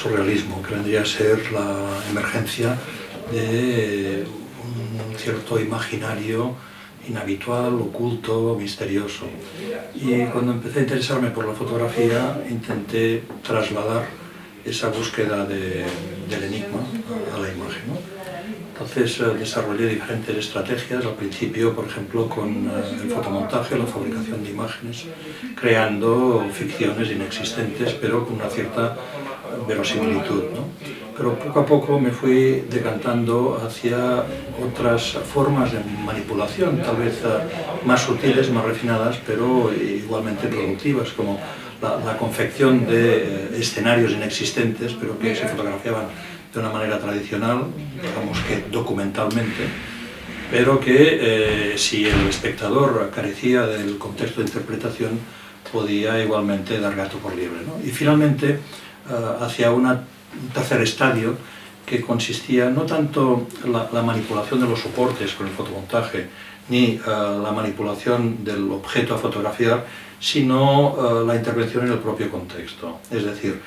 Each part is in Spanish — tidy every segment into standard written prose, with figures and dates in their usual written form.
surrealismo, que vendría a ser la emergencia de un cierto imaginario inhabitual, oculto, misterioso. Y cuando empecé a interesarme por la fotografía, intenté trasladar esa búsqueda del enigma a la imagen, ¿no? Entonces desarrollé diferentes estrategias, al principio, por ejemplo, con el fotomontaje, la fabricación de imágenes, creando ficciones inexistentes, pero con una cierta verosimilitud, ¿no? Pero poco a poco me fui decantando hacia otras formas de manipulación, tal vez más sutiles, más refinadas, pero igualmente productivas, como la confección de escenarios inexistentes, pero que se fotografiaban de una manera tradicional, digamos que documentalmente, pero que si el espectador carecía del contexto de interpretación, podía igualmente dar gato por liebre, ¿no? Y finalmente, hacia un tercer estadio, que consistía no tanto la manipulación de los soportes con el fotomontaje, ni la manipulación del objeto a fotografiar, sino la intervención en el propio contexto. Es decir,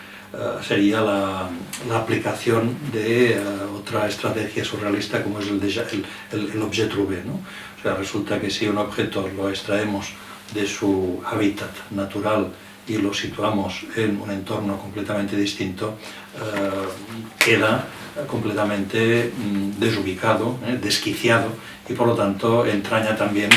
sería la aplicación de otra estrategia surrealista como es el objet trouvé, ¿no? O sea, resulta que si un objeto lo extraemos de su hábitat natural y lo situamos en un entorno completamente distinto, queda completamente desubicado, desquiciado, y por lo tanto entraña también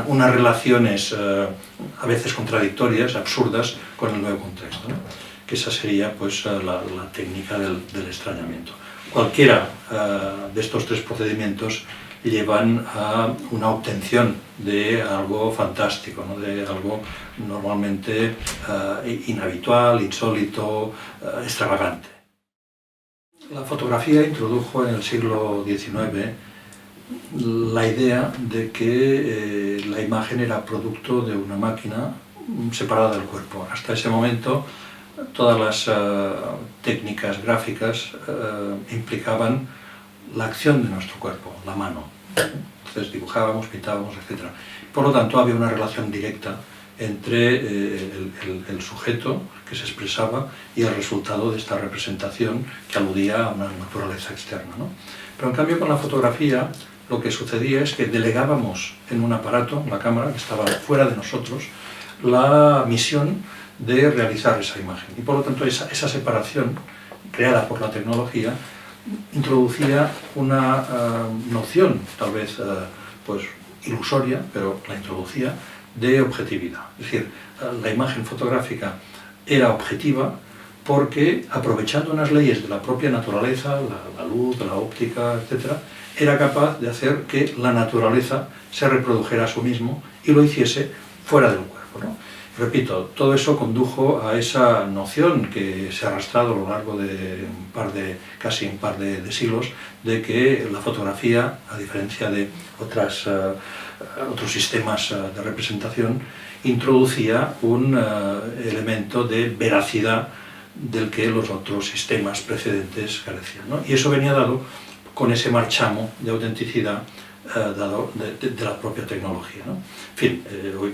unas relaciones a veces contradictorias, absurdas, con el nuevo contexto, ¿no? Que esa sería pues la técnica del extrañamiento. Cualquiera de estos tres procedimientos llevan a una obtención de algo fantástico, ¿no? De algo normalmente inhabitual, insólito, extravagante. La fotografía introdujo en el siglo XIX la idea de que la imagen era producto de una máquina separada del cuerpo. Hasta ese momento todas las técnicas gráficas implicaban la acción de nuestro cuerpo, la mano. Entonces dibujábamos, pintábamos, etc. Por lo tanto había una relación directa entre el sujeto que se expresaba y el resultado de esta representación que aludía a una naturaleza externa, ¿no? Pero en cambio con la fotografía lo que sucedía es que delegábamos en un aparato, la cámara, que estaba fuera de nosotros, la misión de realizar esa imagen. Y por lo tanto esa separación creada por la tecnología introducía una noción, tal vez pues ilusoria, pero la introducía, de objetividad. Es decir, la imagen fotográfica era objetiva porque, aprovechando unas leyes de la propia naturaleza, la luz, la óptica, etc., era capaz de hacer que la naturaleza se reprodujera a sí mismo y lo hiciese fuera del cuerpo, ¿no? Repito, todo eso condujo a esa noción que se ha arrastrado a lo largo de casi un par de siglos, de que la fotografía, a diferencia de otros sistemas de representación, introducía un elemento de veracidad del que los otros sistemas precedentes carecían, ¿no? Y eso venía dado con ese marchamo de autenticidad dado de la propia tecnología, ¿no? En fin,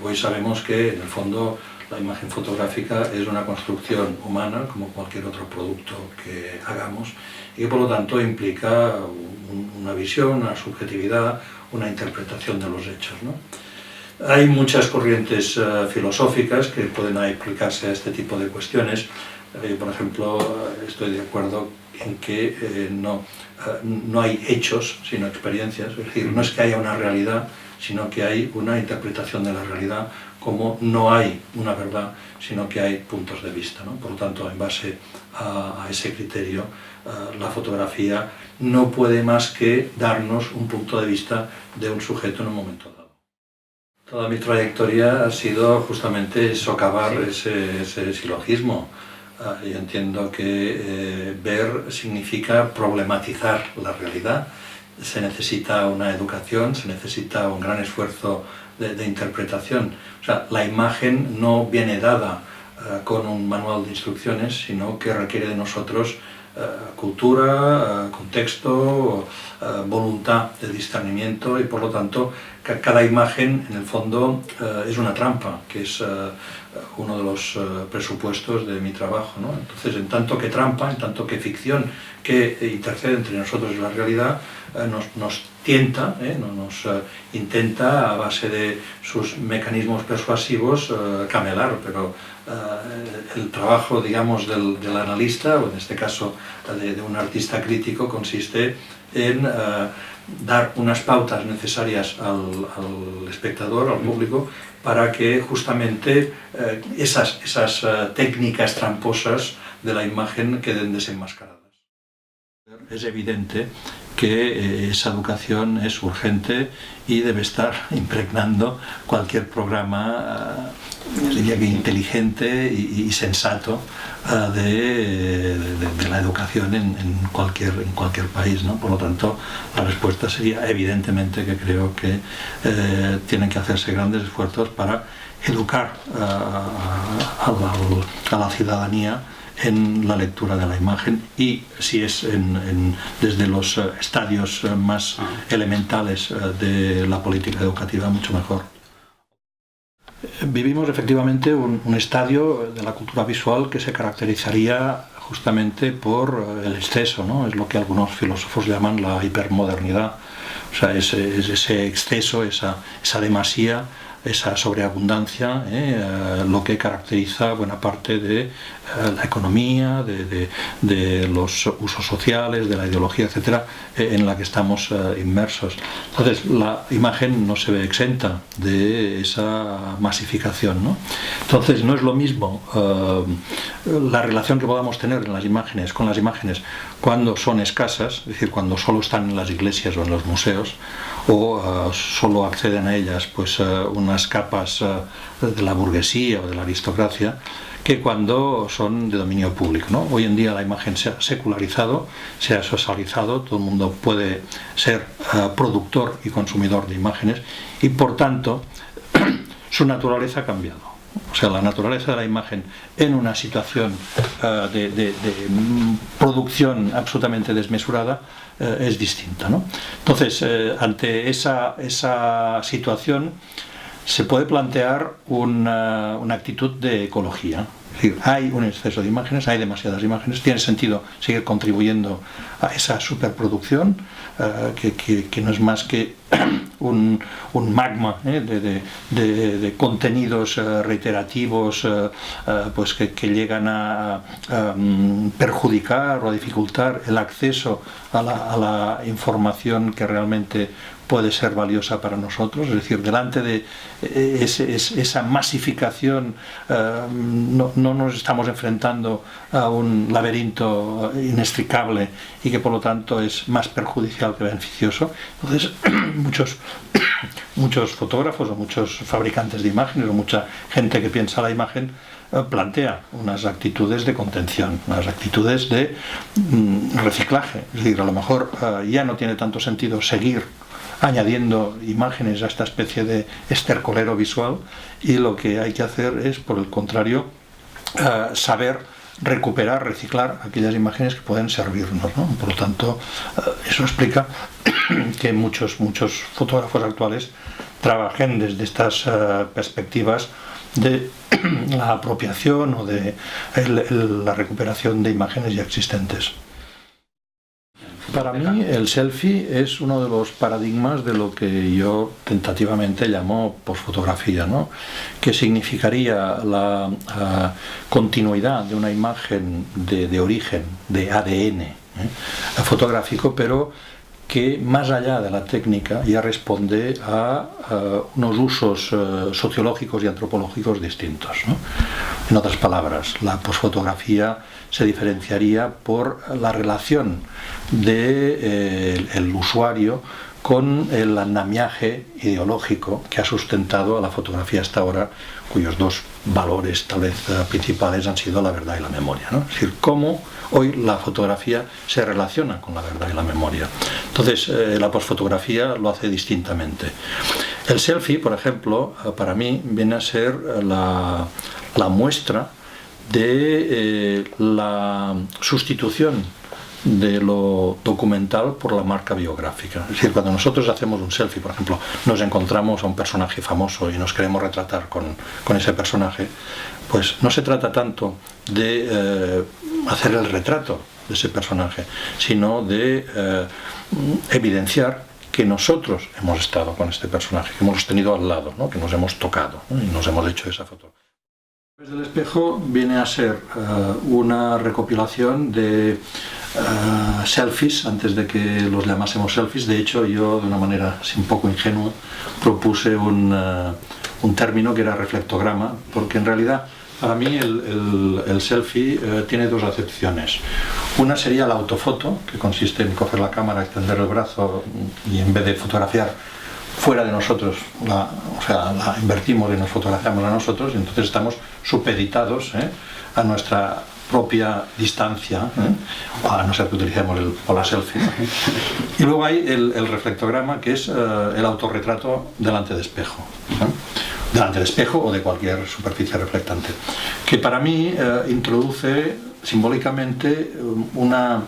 hoy sabemos que en el fondo la imagen fotográfica es una construcción humana como cualquier otro producto que hagamos y que por lo tanto implica una visión, una subjetividad, una interpretación de los hechos, ¿no? Hay muchas corrientes filosóficas que pueden aplicarse a este tipo de cuestiones. Yo, por ejemplo, estoy de acuerdo en que no hay hechos sino experiencias, es decir, no es que haya una realidad, sino que hay una interpretación de la realidad, como no hay una verdad, sino que hay puntos de vista, ¿no? Por lo tanto, en base a ese criterio, la fotografía no puede más que darnos un punto de vista de un sujeto en un momento dado. Toda mi trayectoria ha sido justamente socavar ese silogismo. Yo entiendo que ver significa problematizar la realidad. Se necesita una educación, se necesita un gran esfuerzo de interpretación. O sea, la imagen no viene dada con un manual de instrucciones, sino que requiere de nosotros cultura, contexto, voluntad de discernimiento, y por lo tanto cada imagen en el fondo es una trampa, que es uno de los presupuestos de mi trabajo, ¿no? Entonces, en tanto que trampa, en tanto que ficción que intercede entre nosotros y la realidad, nos tienta, nos intenta, a base de sus mecanismos persuasivos, camelar, pero el trabajo, digamos, del analista, o en este caso de un artista crítico, consiste en dar unas pautas necesarias al espectador, al público, para que justamente esas técnicas tramposas de la imagen queden desenmascaradas. Es evidente que esa educación es urgente y debe estar impregnando cualquier programa, diría que inteligente y sensato de la educación en cualquier país, ¿no? Por lo tanto, la respuesta sería evidentemente que creo que tienen que hacerse grandes esfuerzos para educar a la ciudadanía en la lectura de la imagen, y si es desde los estadios más elementales de la política educativa, mucho mejor. Vivimos efectivamente un estadio de la cultura visual que se caracterizaría justamente por el exceso, ¿no? Es lo que algunos filósofos llaman la hipermodernidad, o sea, es ese exceso, esa demasía, esa sobreabundancia, lo que caracteriza buena parte de la economía, de los usos sociales, de la ideología, etcétera, en la que estamos inmersos. Entonces, la imagen no se ve exenta de esa masificación, ¿no? Entonces, no es lo mismo la relación que podamos tener con las imágenes cuando son escasas, es decir, cuando solo están en las iglesias o en los museos, o solo acceden a ellas pues unas capas de la burguesía o de la aristocracia, que cuando son de dominio público, ¿no? Hoy en día la imagen se ha secularizado, se ha socializado, todo el mundo puede ser productor y consumidor de imágenes, y por tanto su naturaleza ha cambiado. O sea, la naturaleza de la imagen en una situación de producción absolutamente desmesurada es distinta, ¿no? Entonces, ante esa situación se puede plantear una actitud de ecología. Es decir, hay un exceso de imágenes, hay demasiadas imágenes, tiene sentido seguir contribuyendo a esa superproducción, que no es más que un magma de contenidos reiterativos, pues que llegan a perjudicar o a dificultar el acceso a la información que realmente puede ser valiosa para nosotros. Es decir, delante de esa masificación no nos estamos enfrentando a un laberinto inextricable y que por lo tanto es más perjudicial que beneficioso. Entonces muchos fotógrafos o muchos fabricantes de imágenes o mucha gente que piensa la imagen plantea unas actitudes de contención, unas actitudes de reciclaje. Es decir, a lo mejor ya no tiene tanto sentido seguir añadiendo imágenes a esta especie de estercolero visual, y lo que hay que hacer es, por el contrario, saber recuperar, reciclar aquellas imágenes que pueden servirnos, ¿no? Por lo tanto, eso explica que muchos fotógrafos actuales trabajen desde estas perspectivas de la apropiación o de la recuperación de imágenes ya existentes. Para mí el selfie es uno de los paradigmas de lo que yo tentativamente llamo posfotografía, ¿no? Que significaría la continuidad de una imagen de origen, de ADN fotográfico, pero que más allá de la técnica ya responde a unos usos sociológicos y antropológicos distintos, ¿no? En otras palabras, la posfotografía se diferenciaría por la relación del usuario con el andamiaje ideológico que ha sustentado a la fotografía hasta ahora, cuyos dos valores tal vez principales han sido la verdad y la memoria, ¿no? Es decir, cómo hoy la fotografía se relaciona con la verdad y la memoria. Entonces, la posfotografía lo hace distintamente. El selfie, por ejemplo, para mí viene a ser la muestra de la sustitución de lo documental por la marca biográfica. Es decir, cuando nosotros hacemos un selfie, por ejemplo, nos encontramos a un personaje famoso y nos queremos retratar con ese personaje, pues no se trata tanto de hacer el retrato de ese personaje, sino de evidenciar que nosotros hemos estado con este personaje, que hemos tenido al lado, ¿no? Que nos hemos tocado, ¿no? Y nos hemos hecho esa foto. Desde el espejo viene a ser una recopilación de selfies, antes de que los llamásemos selfies. De hecho, yo, de una manera así un poco ingenua, propuse un término que era reflectograma, porque en realidad para mí el selfie tiene dos acepciones. Una sería la autofoto, que consiste en coger la cámara, extender el brazo y en vez de fotografiar fuera de nosotros, la invertimos y nos fotografiamos a nosotros, y entonces estamos supeditados a nuestra propia distancia, a no ser que utilicemos la selfie. Y luego hay el reflectograma, que es el autorretrato delante de espejo. Delante de espejo o de cualquier superficie reflectante, que para mí introduce simbólicamente una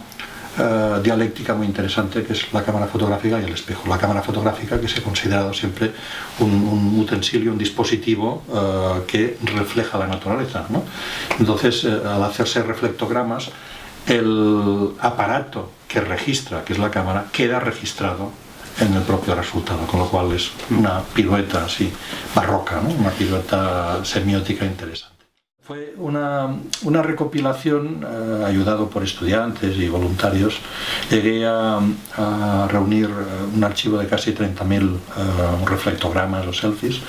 dialéctica muy interesante, que es la cámara fotográfica y el espejo. La cámara fotográfica, que se ha considerado siempre un utensilio, un dispositivo que refleja la naturaleza, ¿no? Entonces, al hacerse reflectogramas, el aparato que registra, que es la cámara, queda registrado en el propio resultado, con lo cual es una pirueta así barroca, ¿no? Una pirueta semiótica interesante. Fue una recopilación, ayudado por estudiantes y voluntarios. Llegué a reunir un archivo de casi 30.000 reflectogramas o selfies,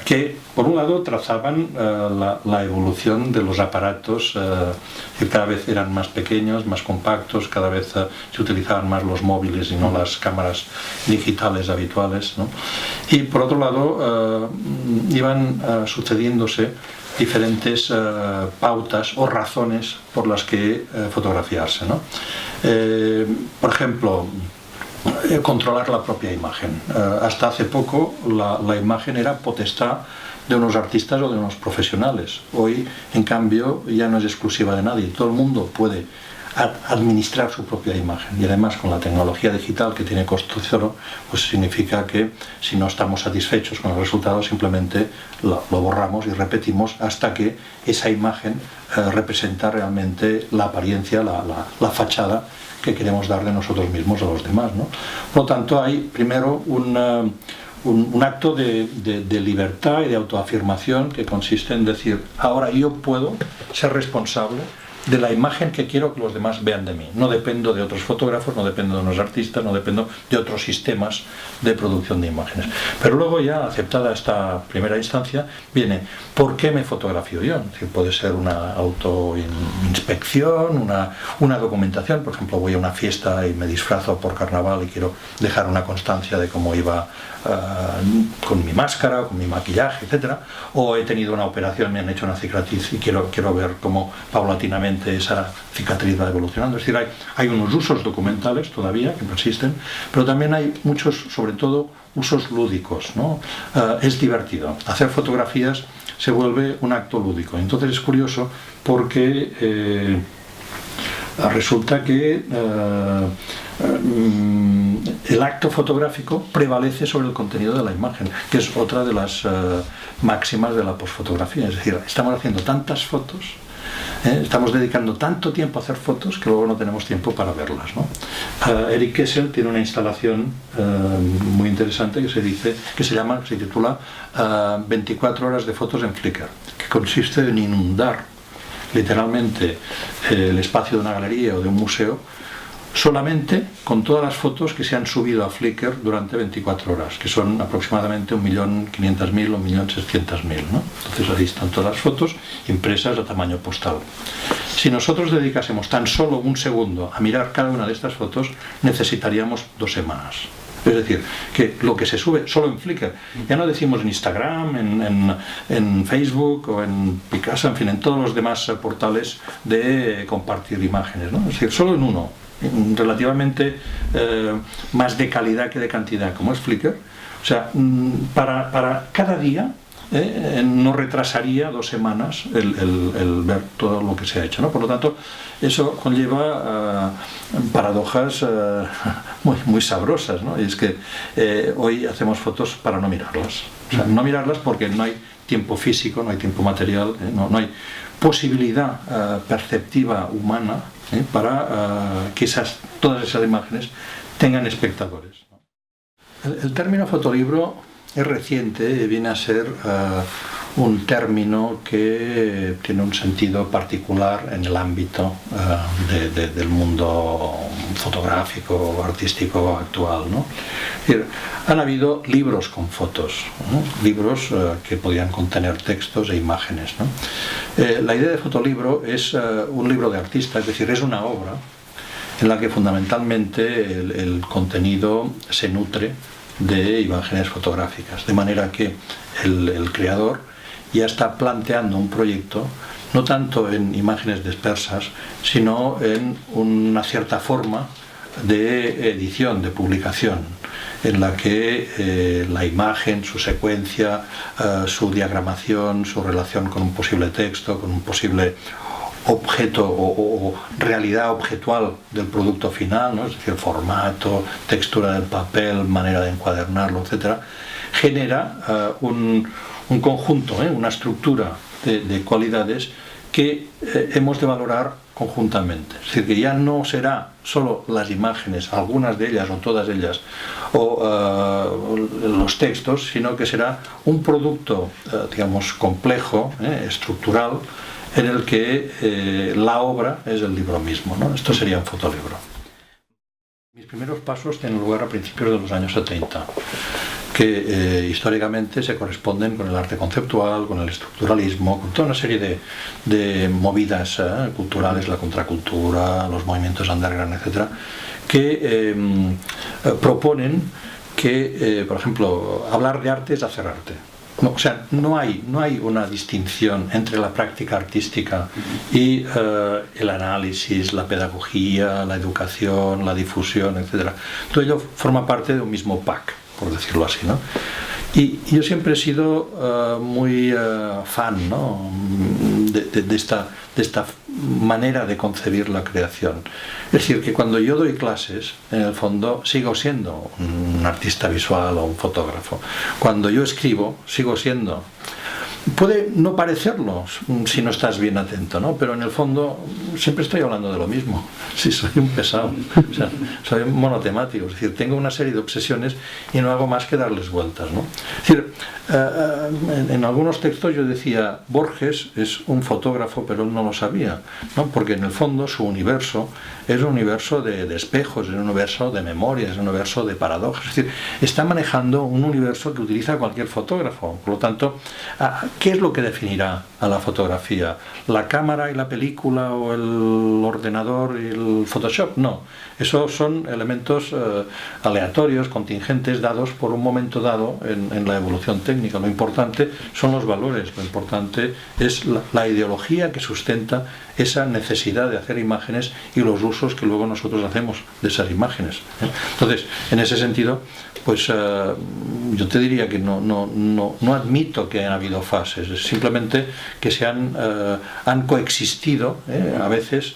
que por un lado trazaban la evolución de los aparatos, que cada vez eran más pequeños, más compactos, cada vez se utilizaban más los móviles y no las cámaras digitales habituales, ¿no? Y por otro lado iban sucediéndose diferentes pautas o razones por las que fotografiarse, ¿no? Por ejemplo, controlar la propia imagen. Hasta hace poco la imagen era potestad de unos artistas o de unos profesionales. Hoy, en cambio, ya no es exclusiva de nadie. Todo el mundo puede administrar su propia imagen, y además con la tecnología digital, que tiene costo cero, pues significa que si no estamos satisfechos con el resultado, simplemente lo borramos y repetimos hasta que esa imagen representa realmente la apariencia, la fachada que queremos dar de nosotros mismos a los demás, ¿no? Por lo tanto, hay primero un acto de libertad y de autoafirmación, que consiste en decir: ahora yo puedo ser responsable de la imagen que quiero que los demás vean de mí. No dependo de otros fotógrafos, no dependo de unos artistas, no dependo de otros sistemas de producción de imágenes. Pero luego, ya aceptada esta primera instancia, viene ¿por qué me fotografío yo? Es decir, puede ser una autoinspección, una documentación. Por ejemplo, voy a una fiesta y me disfrazo por carnaval y quiero dejar una constancia de cómo iba con mi máscara, con mi maquillaje, etc. O he tenido una operación, me han hecho una cicatriz y quiero ver cómo paulatinamente esa cicatriz va evolucionando. Es decir, hay unos usos documentales todavía que persisten, pero también hay muchos, sobre todo, usos lúdicos, ¿no? Es divertido. Hacer fotografías se vuelve un acto lúdico. Entonces es curioso porque resulta que el acto fotográfico prevalece sobre el contenido de la imagen, que es otra de las máximas de la posfotografía. Es decir, estamos haciendo tantas fotos, estamos dedicando tanto tiempo a hacer fotos, que luego no tenemos tiempo para verlas, ¿no? Eric Kessel tiene una instalación muy interesante que se titula 24 horas de fotos en Flickr, que consiste en inundar literalmente el espacio de una galería o de un museo solamente con todas las fotos que se han subido a Flickr durante 24 horas, que son aproximadamente 1.500.000 o 1.600.000, ¿no? Entonces ahí están todas las fotos impresas a tamaño postal. Si nosotros dedicásemos tan solo un segundo a mirar cada una de estas fotos, necesitaríamos 2 semanas. Es decir, que lo que se sube solo en Flickr, ya no decimos en Instagram, en Facebook o en Picasa, en fin, en todos los demás portales de compartir imágenes, ¿no? Es decir, solo en uno, relativamente más de calidad que de cantidad, como es Flickr. O sea, para cada día no retrasaría 2 semanas el ver todo lo que se ha hecho, ¿no? Por lo tanto, eso conlleva paradojas muy sabrosas, ¿no? Y es que hoy hacemos fotos para no mirarlas. O sea, no mirarlas porque no hay tiempo físico, no hay tiempo material, no hay posibilidad perceptiva humana para que todas esas imágenes tengan espectadores. El término fotolibro es reciente, viene a ser un término que tiene un sentido particular en el ámbito del mundo fotográfico, artístico actual, ¿no? Es decir, han habido libros con fotos, ¿no? Libros que podían contener textos e imágenes, ¿no? La idea de fotolibro es un libro de artista, es decir, es una obra en la que fundamentalmente el contenido se nutre de imágenes fotográficas, de manera que el creador ya está planteando un proyecto no tanto en imágenes dispersas, sino en una cierta forma de edición, de publicación, en la que la imagen, su secuencia, su diagramación, su relación con un posible texto, con un posible objeto o realidad objetual del producto final, ¿no? Es decir, formato, textura del papel, manera de encuadernarlo, etc., genera un conjunto, una estructura de cualidades que hemos de valorar conjuntamente. Es decir, que ya no será solo las imágenes, algunas de ellas o todas ellas, o los textos, sino que será un producto, digamos, complejo, estructural, en el que la obra es el libro mismo, ¿no? Esto sería un fotolibro. Mis primeros pasos tienen lugar a principios de los años 70, que históricamente se corresponden con el arte conceptual, con el estructuralismo, con toda una serie de movidas culturales, la contracultura, los movimientos underground, etc., que proponen que, por ejemplo, hablar de arte es hacer arte. No, o sea, no hay una distinción entre la práctica artística y el análisis, la pedagogía, la educación, la difusión, etc. Todo ello forma parte de un mismo pack, por decirlo así, ¿no? Y yo siempre he sido muy fan, ¿no? de esta manera de concebir la creación. Es decir, que cuando yo doy clases, en el fondo sigo siendo un artista visual o un fotógrafo. Cuando yo escribo, sigo siendo... Puede no parecerlo si no estás bien atento, ¿no? Pero en el fondo siempre estoy hablando de lo mismo. Sí, soy un pesado, o sea, soy monotemático, es decir, tengo una serie de obsesiones y no hago más que darles vueltas, ¿no? Es decir, en algunos textos yo decía, Borges es un fotógrafo, pero él no lo sabía, ¿no? Porque en el fondo su universo es un universo de espejos, es un universo de memorias, es un universo de paradojas, es decir, está manejando un universo que utiliza cualquier fotógrafo. Por lo tanto, ¿qué es lo que definirá a la fotografía? ¿La cámara y la película o el ordenador y el Photoshop? No, esos son elementos aleatorios, contingentes, dados por un momento dado en la evolución técnica. Lo importante son los valores, lo importante es la ideología que sustenta esa necesidad de hacer imágenes y los usos que luego nosotros hacemos de esas imágenes. Entonces, en ese sentido, pues yo te diría que no admito que hayan habido fases, es simplemente que han coexistido a veces,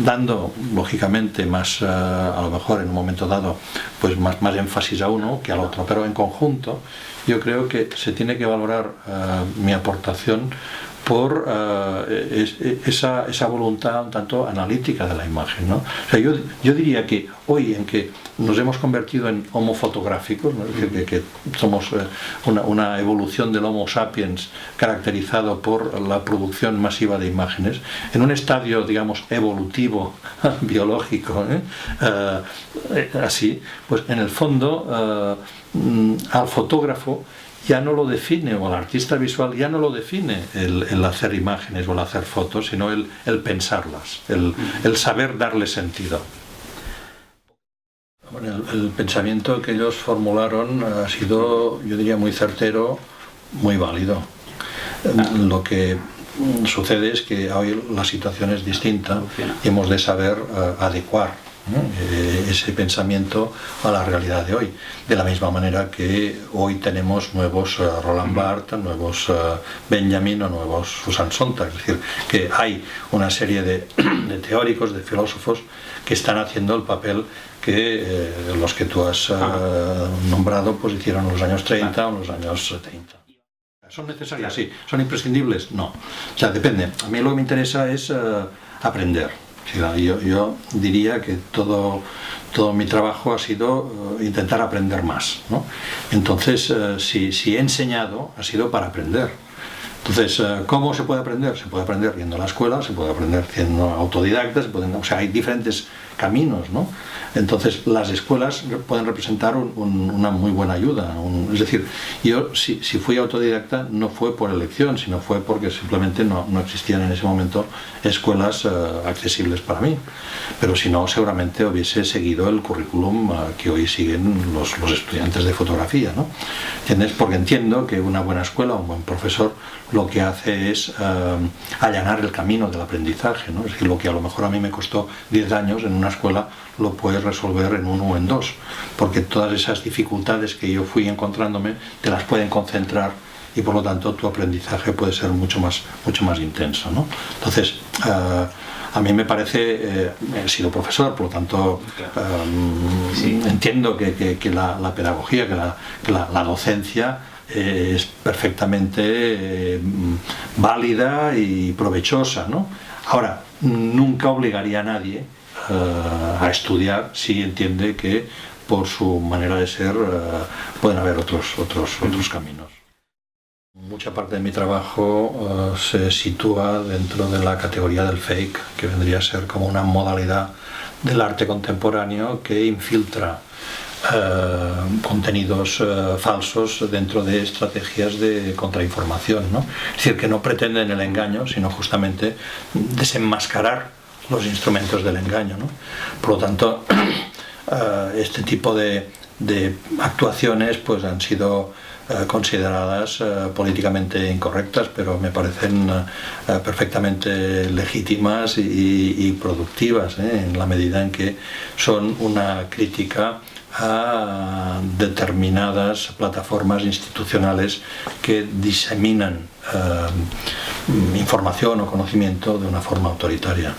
dando lógicamente más, a lo mejor en un momento dado, pues más énfasis a uno que al otro, pero en conjunto yo creo que se tiene que valorar mi aportación por esa voluntad un tanto analítica de la imagen, ¿no? O sea, yo diría que hoy en que nos hemos convertido en homo fotográficos, ¿no? Es decir, que somos una evolución del homo sapiens caracterizado por la producción masiva de imágenes, en un estadio, digamos, evolutivo, biológico, así, pues en el fondo al fotógrafo ya no lo define, o al artista visual ya no lo define el hacer imágenes o el hacer fotos, sino el pensarlas, el saber darle sentido. Bueno, el pensamiento que ellos formularon ha sido, yo diría, muy certero, muy válido. Lo que sucede es que hoy la situación es distinta y hemos de saber adecuar ese pensamiento a la realidad de hoy. De la misma manera que hoy tenemos nuevos Roland Barthes, nuevos Benjamin o nuevos Susan Sontag. Es decir, que hay una serie de teóricos, de filósofos que están haciendo el papel que los que tú has nombrado pues hicieron en los años 30 o en los años 30. ¿Son necesarias? Sí. ¿Son imprescindibles? No. O sea, depende. A mí lo que me interesa es aprender. Yo diría que todo mi trabajo ha sido intentar aprender más, ¿no? Entonces, si he enseñado, ha sido para aprender. Entonces, ¿cómo se puede aprender? Se puede aprender yendo a la escuela, se puede aprender siendo autodidacta, o sea, hay diferentes caminos, ¿no? Entonces, las escuelas pueden representar una muy buena ayuda. Es decir, yo si fui autodidacta no fue por elección, sino fue porque simplemente no existían en ese momento escuelas accesibles para mí. Pero si no, seguramente hubiese seguido el currículum que hoy siguen los estudiantes de fotografía, ¿no? ¿Entiendes? Porque entiendo que una buena escuela, un buen profesor, lo que hace es allanar el camino del aprendizaje, ¿no? Es decir, lo que a lo mejor a mí me costó 10 años en una escuela, lo puedes resolver en 1 o en 2, porque todas esas dificultades que yo fui encontrándome te las pueden concentrar y por lo tanto tu aprendizaje puede ser mucho más intenso, ¿no? Entonces, a mí me parece, he sido profesor, por lo tanto entiendo que la pedagogía, que la docencia es perfectamente válida y provechosa, ¿no? Ahora, nunca obligaría a nadie a estudiar si entiende que por su manera de ser pueden haber otros caminos. Mucha parte de mi trabajo se sitúa dentro de la categoría del fake, que vendría a ser como una modalidad del arte contemporáneo que infiltra contenidos falsos dentro de estrategias de contrainformación, ¿no? Es decir, que no pretenden el engaño, sino justamente desenmascarar los instrumentos del engaño, ¿no? Por lo tanto, este tipo de actuaciones pues han sido consideradas políticamente incorrectas, pero me parecen perfectamente legítimas y productivas, en la medida en que son una crítica a determinadas plataformas institucionales que diseminan información o conocimiento de una forma autoritaria.